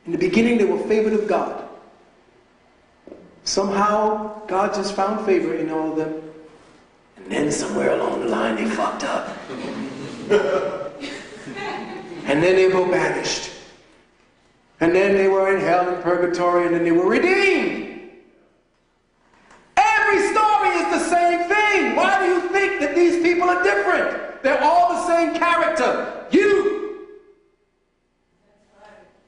In the beginning, they were favored of God. Somehow, God just found favor in all of them. And then somewhere along the line, they fucked up. And then they were banished. And then they were in hell and purgatory, and then they were redeemed. Every story is the same thing. Why do you think that these people are different? They're all the same character. You.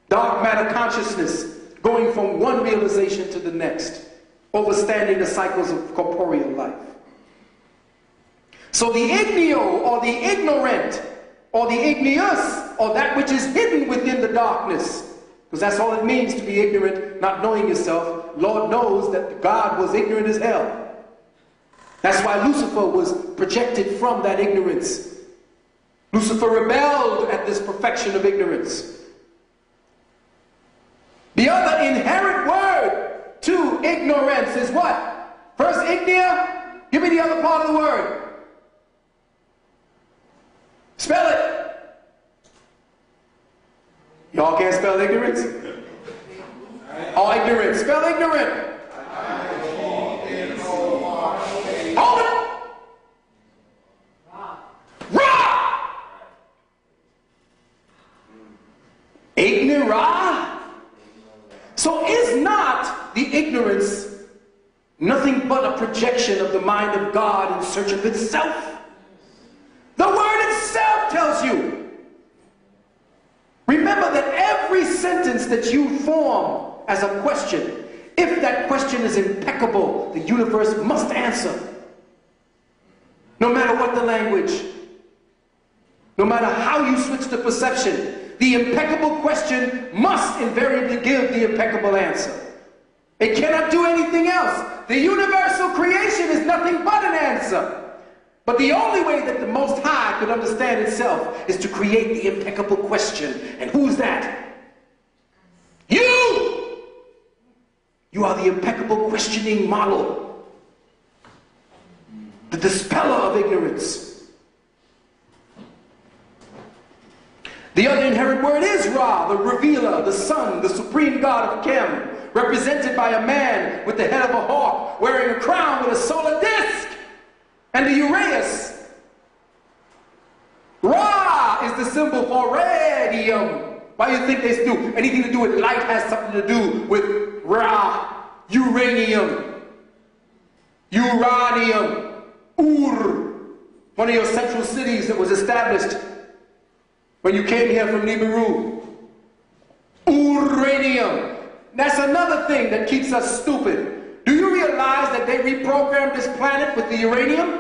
Dark matter consciousness, going from one realization to the next, overstanding the cycles of corporeal life. So the ignio, or the ignorant, or the igneous, or that which is hidden within the darkness, because that's all it means to be ignorant, not knowing yourself. Lord knows that God was ignorant as hell. That's why Lucifer was projected from that ignorance. Lucifer rebelled at this perfection of ignorance. The other inherent word to ignorance is what? First ignea, give me the other part of the word. Spell it. Y'all can't spell ignorance? Oh, ignorant. Spell ignorant. Hold it. Ra. Ignora. So is not the ignorance nothing but a projection of the mind of God in search of itself? The word itself tells you. Remember that every sentence that you form as a question, if that question is impeccable, the universe must answer. No matter what the language, no matter how you switch the perception, the impeccable question must invariably give the impeccable answer. It cannot do anything else. The universal creation is nothing but an answer. But the only way that the Most High could understand itself is to create the impeccable question. And who's that? You! You are the impeccable questioning model. The dispeller of ignorance. The other inherent word is Ra, the revealer, the sun, the supreme god of Chem, represented by a man with the head of a hawk, wearing a crown with a solar disk. And the Uraeus. Ra is the symbol for radium. Why do you think they do? Anything to do with light has something to do with Ra. Uranium. Uranium. Ur. One of your central cities that was established when you came here from Nibiru. Uranium. That's another thing that keeps us stupid. Do you realize that they reprogrammed this planet with the uranium?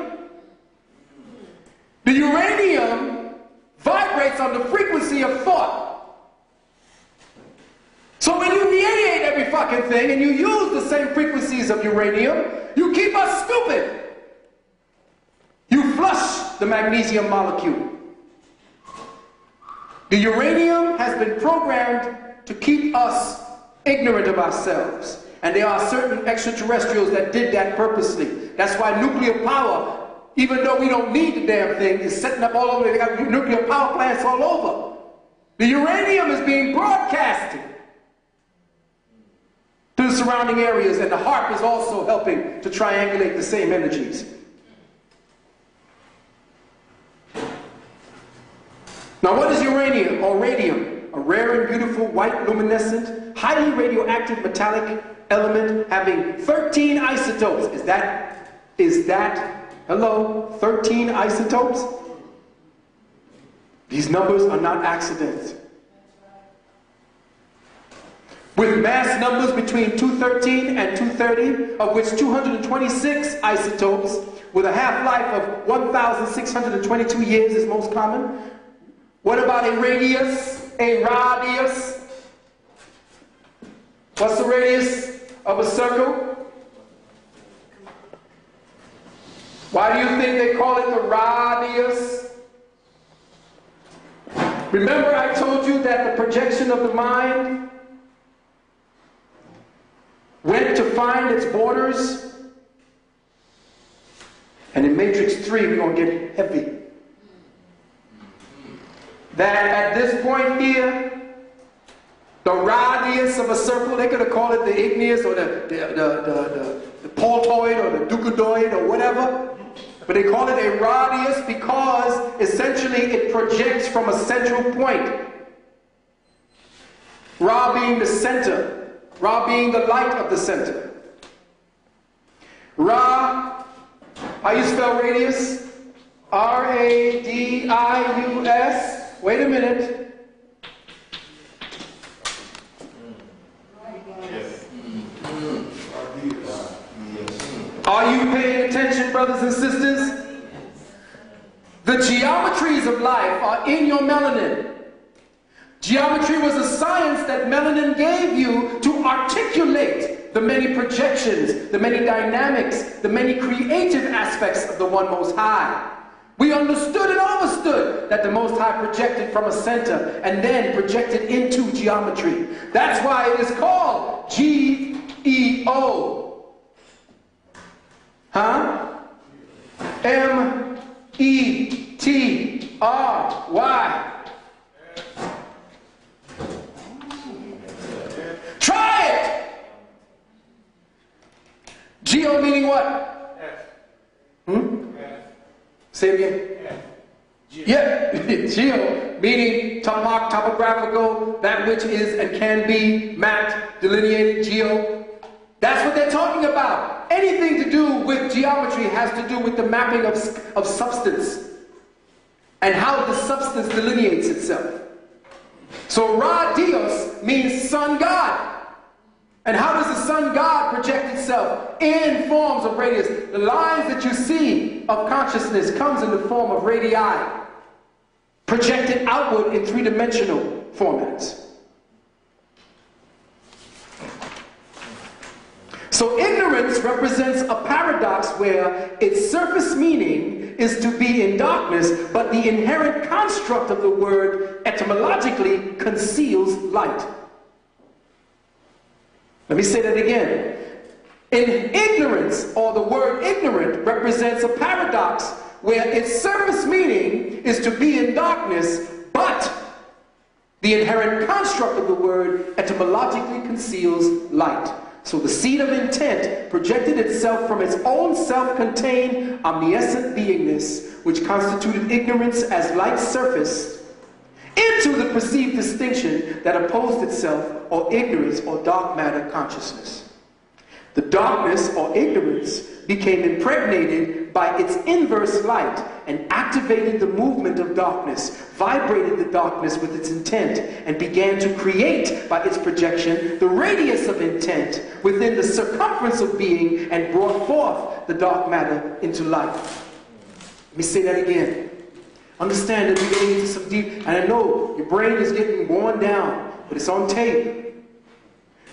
The uranium vibrates on the frequency of thought. So when you radiate every fucking thing and you use the same frequencies of uranium, you keep us stupid. You flush the magnesium molecule. The uranium has been programmed to keep us ignorant of ourselves. And there are certain extraterrestrials that did that purposely. That's why nuclear power, even though we don't need the damn thing, is setting up all over. They got nuclear power plants all over. The uranium is being broadcasted to the surrounding areas, and the HARP is also helping to triangulate the same energies. Now, what is uranium or radium? A rare and beautiful white luminescent, highly radioactive metallic element having 13 isotopes. Is that, hello, 13 isotopes? These numbers are not accidents. With mass numbers between 213 and 230, of which 226 isotopes with a half-life of 1,622 years is most common. What about a radius? A radius? What's the radius of a circle? Why do you think they call it the radius? Remember I told you that the projection of the mind went to find its borders? And in Matrix 3 we're going to get heavy. That at this point here, the radius radius of a circle. They could have called it the igneous or the pultoid or the duodoid or whatever. But they call it a radius because essentially it projects from a central point. Ra being the center. Ra being the light of the center. Ra, how you spell radius? R-A-D-I-U-S. Wait a minute. Are you paying attention, brothers and sisters? The geometries of life are in your melanin. Geometry was a science that melanin gave you to articulate the many projections, the many dynamics, the many creative aspects of the One Most High. We understood and understood that the Most High projected from a center and then projected into geometry. That's why it is called G-E-O. Huh? M-E-T-R-Y. Try it! Geo meaning what? Say it again. Yeah, geo meaning topographical, that which is and can be mapped, delineated, geo. That's what they're talking about. Anything to do with geometry has to do with the mapping of substance and how the substance delineates itself. So Ra Dios means sun god. And how does the sun god project itself? In forms of radius. The lines that you see of consciousness comes in the form of radii, projected outward in three-dimensional formats. So ignorance represents a paradox where its surface meaning is to be in darkness, but the inherent construct of the word etymologically conceals light. Let me say that again. In ignorance, or the word ignorant, represents a paradox where its surface meaning is to be in darkness, but the inherent construct of the word etymologically conceals light. So the seed of intent projected itself from its own self-contained omniscient beingness, which constituted ignorance as light surface, into the perceived distinction that opposed itself, or ignorance, or dark matter consciousness. The darkness, or ignorance, became impregnated by its inverse light and activated the movement of darkness, vibrated the darkness with its intent, and began to create by its projection the radius of intent within the circumference of being, and brought forth the dark matter into life. Let me say that again. Understand that we're getting into some deep, and I know your brain is getting worn down, but it's on tape.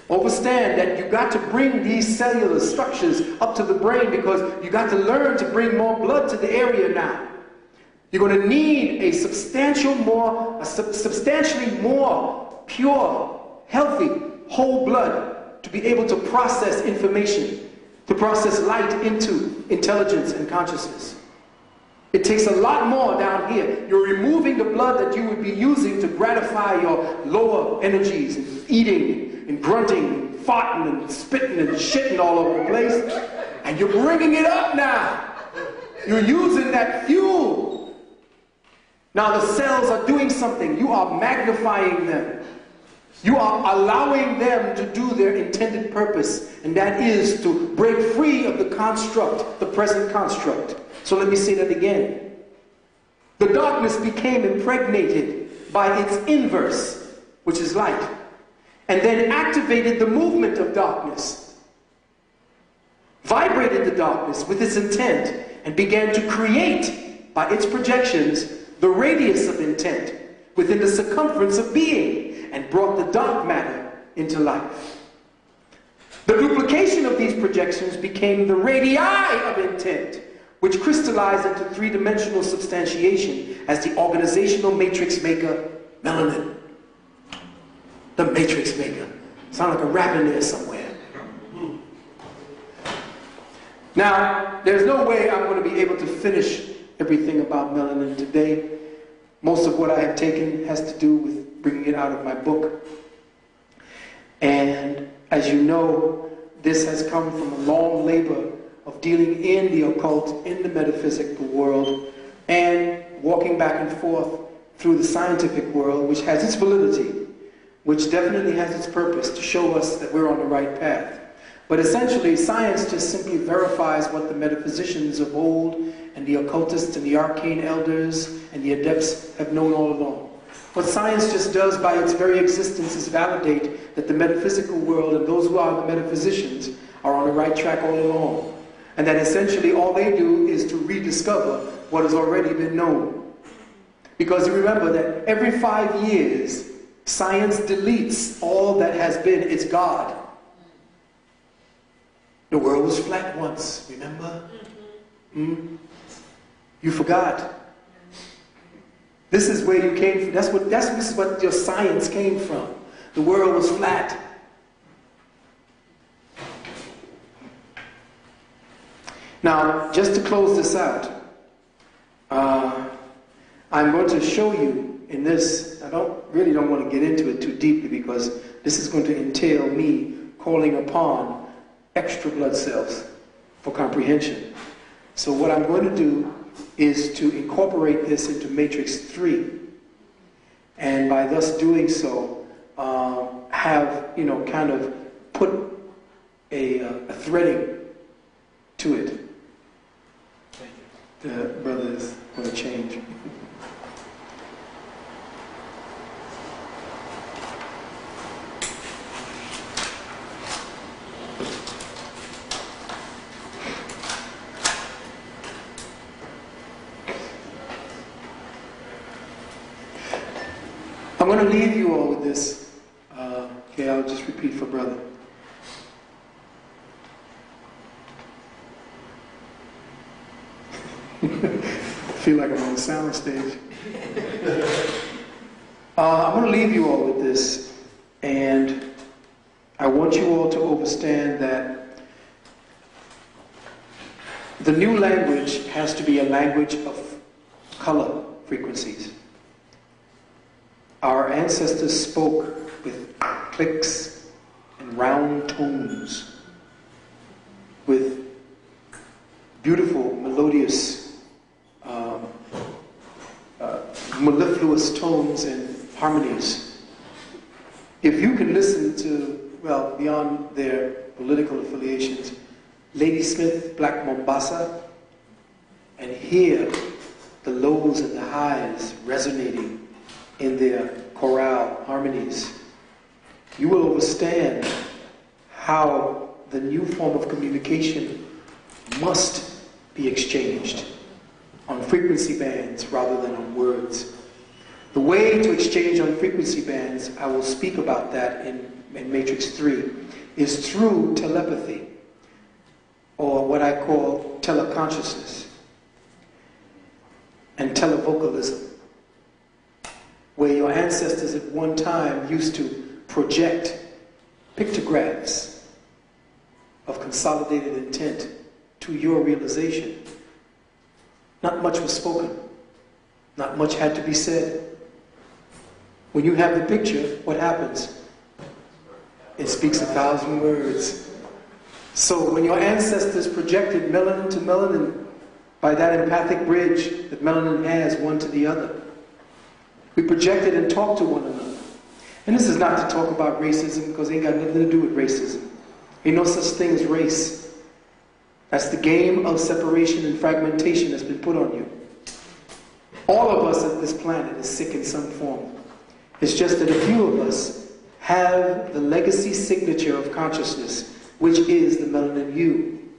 Understand that you got to bring these cellular structures up to the brain, because you got to learn to bring more blood to the area now. You're going to need a substantially more pure, healthy, whole blood to be able to process information, to process light into intelligence and consciousness. It takes a lot more down here. You're removing the blood that you would be using to gratify your lower energies, and eating and grunting and farting and spitting and shitting all over the place. And you're bringing it up now. You're using that fuel. Now the cells are doing something. You are magnifying them. You are allowing them to do their intended purpose, and that is to break free of the construct, the present construct. So let me say that again. The darkness became impregnated by its inverse, which is light, and then activated the movement of darkness, vibrated the darkness with its intent, and began to create by its projections the radius of intent within the circumference of being, and brought the dark matter into life. The duplication of these projections became the radii of intent, which crystallized into three-dimensional substantiation as the organizational matrix maker, melanin. The matrix maker. Sound like a rap in there somewhere. Now, there's no way I'm going to be able to finish everything about melanin today. Most of what I have taken has to do with bringing it out of my book. As you know, this has come from a long labor of dealing in the occult, in the metaphysical world, and walking back and forth through the scientific world, which has its validity, which definitely has its purpose to show us that we're on the right path. But essentially, science just simply verifies what the metaphysicians of old and the occultists and the arcane elders and the adepts have known all along. What science just does by its very existence is validate that the metaphysical world and those who are the metaphysicians are on the right track all along. And that essentially all they do is to rediscover what has already been known. Because you remember that every 5 years, science deletes all that has been its God. The world was flat once, remember? You forgot. This is where you came from. This is what your science came from. The world was flat. Now, just to close this out, I'm going to show you in this. I really don't want to get into it too deeply because this is going to entail me calling upon extra blood cells for comprehension. So what I'm going to do is to incorporate this into matrix 3, and by thus doing so, have, kind of put a threading to it. The brother is going to change. I'm going to leave you all with this. Okay, I'll just repeat for brother. I feel like I'm on the sound stage. I'm going to leave you all with this, and I want you all to understand that the new language has to be a language of color frequencies. Our ancestors spoke with clicks and round tones, with beautiful, melodious, mellifluous tones and harmonies. If you can listen to, well, beyond their political affiliations, Lady Smith, Black Mombasa, and hear the lows and the highs resonating in their chorale harmonies, you will understand how the new form of communication must be exchanged on frequency bands rather than on words. The way to exchange on frequency bands, I will speak about that in Matrix 3, is through telepathy, or what I call teleconsciousness, and televocalism, where your ancestors at one time used to project pictographs of consolidated intent to your realization. Not much was spoken. Not much had to be said. When you have the picture, what happens? It speaks 1,000 words. So when your ancestors projected melanin to melanin by that empathic bridge that melanin has one to the other, we projected and talked to one another. And this is not to talk about racism, because it ain't got nothing to do with racism. Ain't no such thing as race. That's the game of separation and fragmentation that's been put on you. All of us at this planet is sick in some form. It's just that a few of us have the legacy signature of consciousness, which is the melanin you.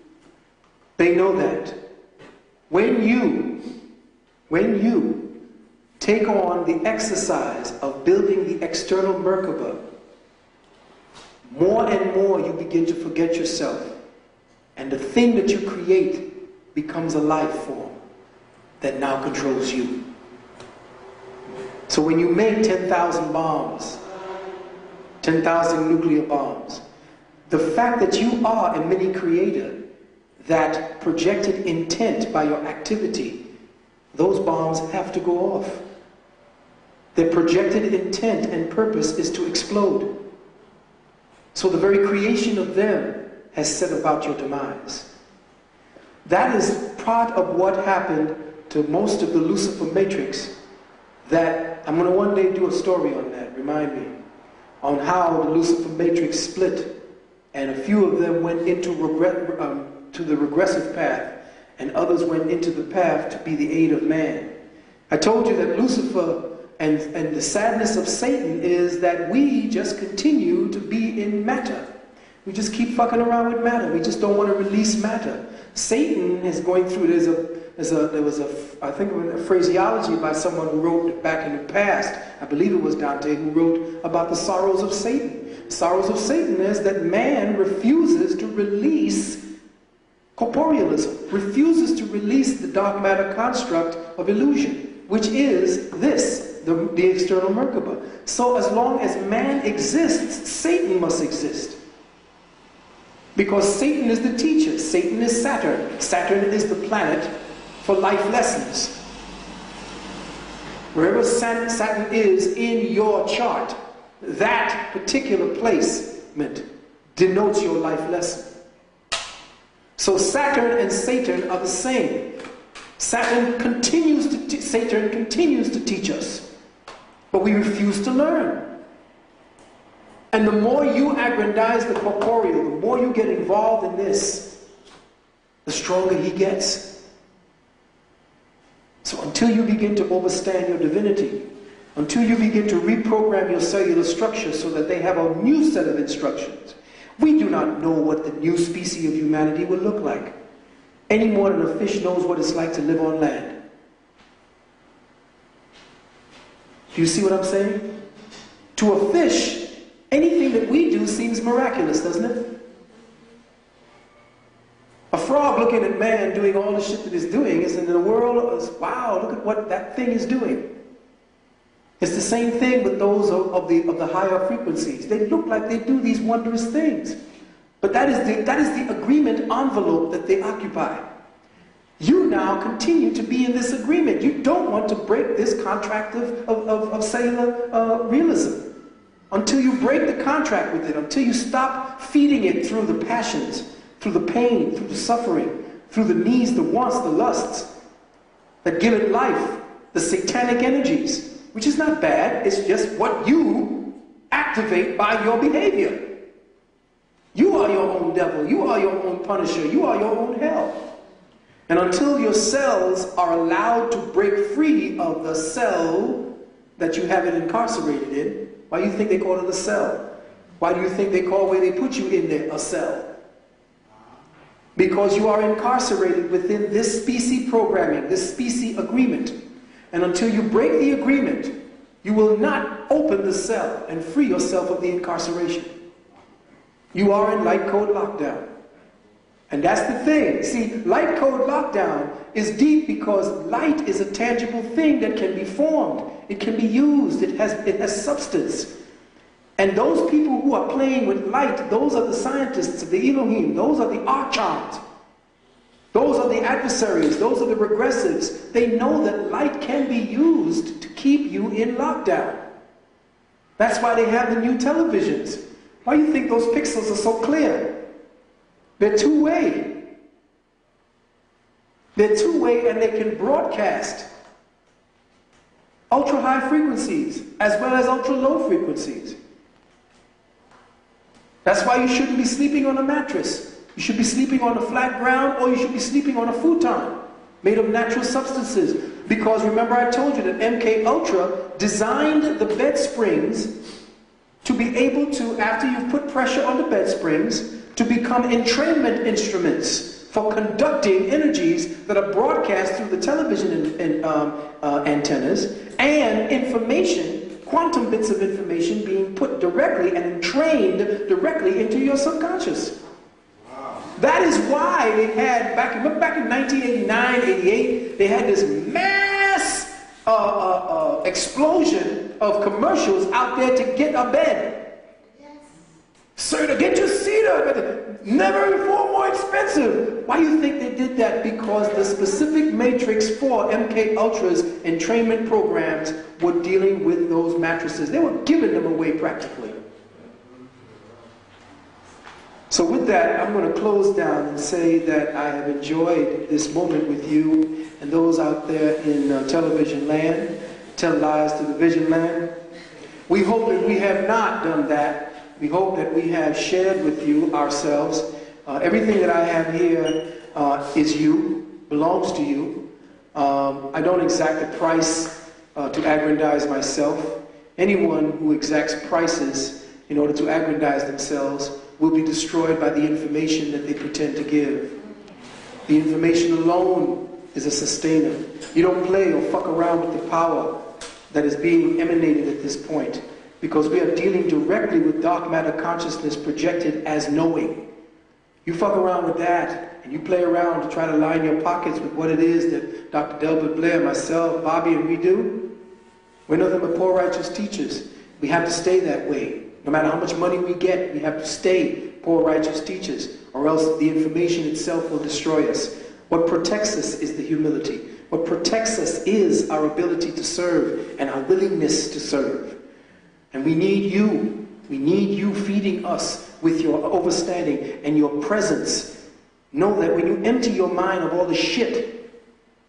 They know that. When you take on the exercise of building the external Merkaba, more and more you begin to forget yourself. And the thing that you create becomes a life form that now controls you. So when you make 10,000 bombs, 10,000 nuclear bombs, the fact that you are a mini creator, that projected intent by your activity, those bombs have to go off. Their projected intent and purpose is to explode. So the very creation of them has set about your demise. That is part of what happened to most of the Lucifer matrix, that I'm going to one day do a story on that, remind me, on how the Lucifer matrix split, and a few of them went into to the regressive path, and others went into the path to be the aid of man. I told you that Lucifer and the sadness of Satan is that we just continue to be in matter. We just keep fucking around with matter. We just don't want to release matter. Satan is going through, there was I think a phraseology by someone who wrote back in the past, I believe it was Dante, who wrote about the sorrows of Satan. Sorrows of Satan is that man refuses to release corporealism, refuses to release the dark matter construct of illusion, which is this, the external Merkaba. So as long as man exists, Satan must exist. Because Satan is the teacher. Satan is Saturn. Saturn is the planet for life lessons. Wherever Saturn is in your chart, that particular placement denotes your life lesson. So Saturn and Satan are the same. Satan continues to teach us, but we refuse to learn. And the more you aggrandize the corporeal, the more you get involved in this, the stronger he gets. So until you begin to overstand your divinity, until you begin to reprogram your cellular structure so that they have a new set of instructions, we do not know what the new species of humanity will look like, any more than a fish knows what it's like to live on land. Do you see what I'm saying? To a fish, anything that we do seems miraculous, doesn't it? A frog looking at man doing all the shit that he's doing is in the world of, wow, look at what that thing is doing. It's the same thing with those of the higher frequencies. They look like they do these wondrous things. But that is the agreement envelope that they occupy. You now continue to be in this agreement. You don't want to break this contract of cellular realism. Until you break the contract with it, until you stop feeding it through the passions, through the pain, through the suffering, through the needs, the wants, the lusts that give it life, the satanic energies. Which is not bad, it's just what you activate by your behavior. You are your own devil, you are your own punisher, you are your own hell. And until your cells are allowed to break free of the cell that you have it incarcerated in, why do you think they call it a cell? Why do you think they call where they put you in there a cell? Because you are incarcerated within this species programming, this species agreement. And until you break the agreement, you will not open the cell and free yourself of the incarceration. You are in light code lockdown. And that's the thing. See, light code lockdown is deep because light is a tangible thing that can be formed. It can be used. It has substance. And those people who are playing with light, those are the scientists of the Elohim. Those are the archons. Those are the adversaries, those are the regressives. They know that light can be used to keep you in lockdown. That's why they have the new televisions. Why do you think those pixels are so clear? They're two-way. They're two-way and they can broadcast ultra-high frequencies as well as ultra-low frequencies. That's why you shouldn't be sleeping on a mattress. You should be sleeping on a flat ground, or you should be sleeping on a futon made of natural substances. Because remember I told you that MK Ultra designed the bed springs to be able to, after you've put pressure on the bed springs, to become entrainment instruments for conducting energies that are broadcast through the television antennas, and information, quantum bits of information being put directly and entrained directly into your subconscious. That is why they had, back in 1989, 88, they had this mass explosion of commercials out there to get a bed. Yes. Sir, to get your cedar, never before more expensive. Why do you think they did that? Because the specific matrix for MK Ultra's entrainment programs were dealing with those mattresses. They were giving them away practically. So with that, I'm going to close down and say that I have enjoyed this moment with you and those out there in television land, tell lies to the vision land. We hope that we have not done that. We hope that we have shared with you ourselves. Everything that I have here is you, belongs to you. I don't exact a price to aggrandize myself. Anyone who exacts prices in order to aggrandize themselves will be destroyed by the information that they pretend to give. The information alone is a sustainer. You don't play or fuck around with the power that is being emanated at this point, because we are dealing directly with dark matter consciousness projected as knowing. You fuck around with that, and you play around to try to line your pockets with what it is that Dr. Delbert Blair, myself, Bobby, and we do. We're nothing but poor righteous teachers. We have to stay that way. No matter how much money we get, we have to stay poor righteous teachers, or else the information itself will destroy us. What protects us is the humility. What protects us is our ability to serve and our willingness to serve. And we need you. We need you feeding us with your overstanding and your presence. Know that when you empty your mind of all the shit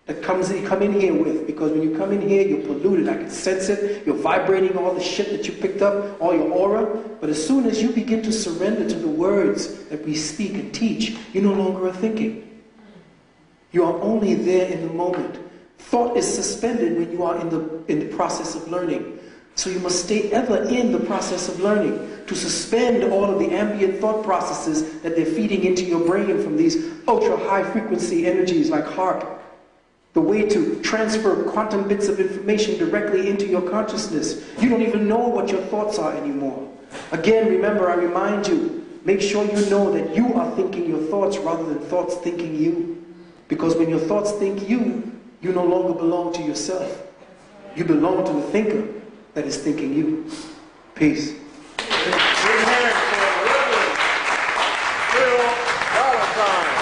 that you come in here with, because when you come in here, you're polluted. I can sense it. You're vibrating all the shit that you picked up, all your aura. But as soon as you begin to surrender to the words that we speak and teach, you no longer are thinking. You are only there in the moment. Thought is suspended when you are in the process of learning. So you must stay ever in the process of learning, to suspend all of the ambient thought processes that they're feeding into your brain from these ultra high frequency energies like HAARP. The way to transfer quantum bits of information directly into your consciousness. You don't even know what your thoughts are anymore. Again, remember, I remind you, make sure you know that you are thinking your thoughts rather than thoughts thinking you. Because when your thoughts think you, you no longer belong to yourself. You belong to the thinker that is thinking you. Peace. Valentine.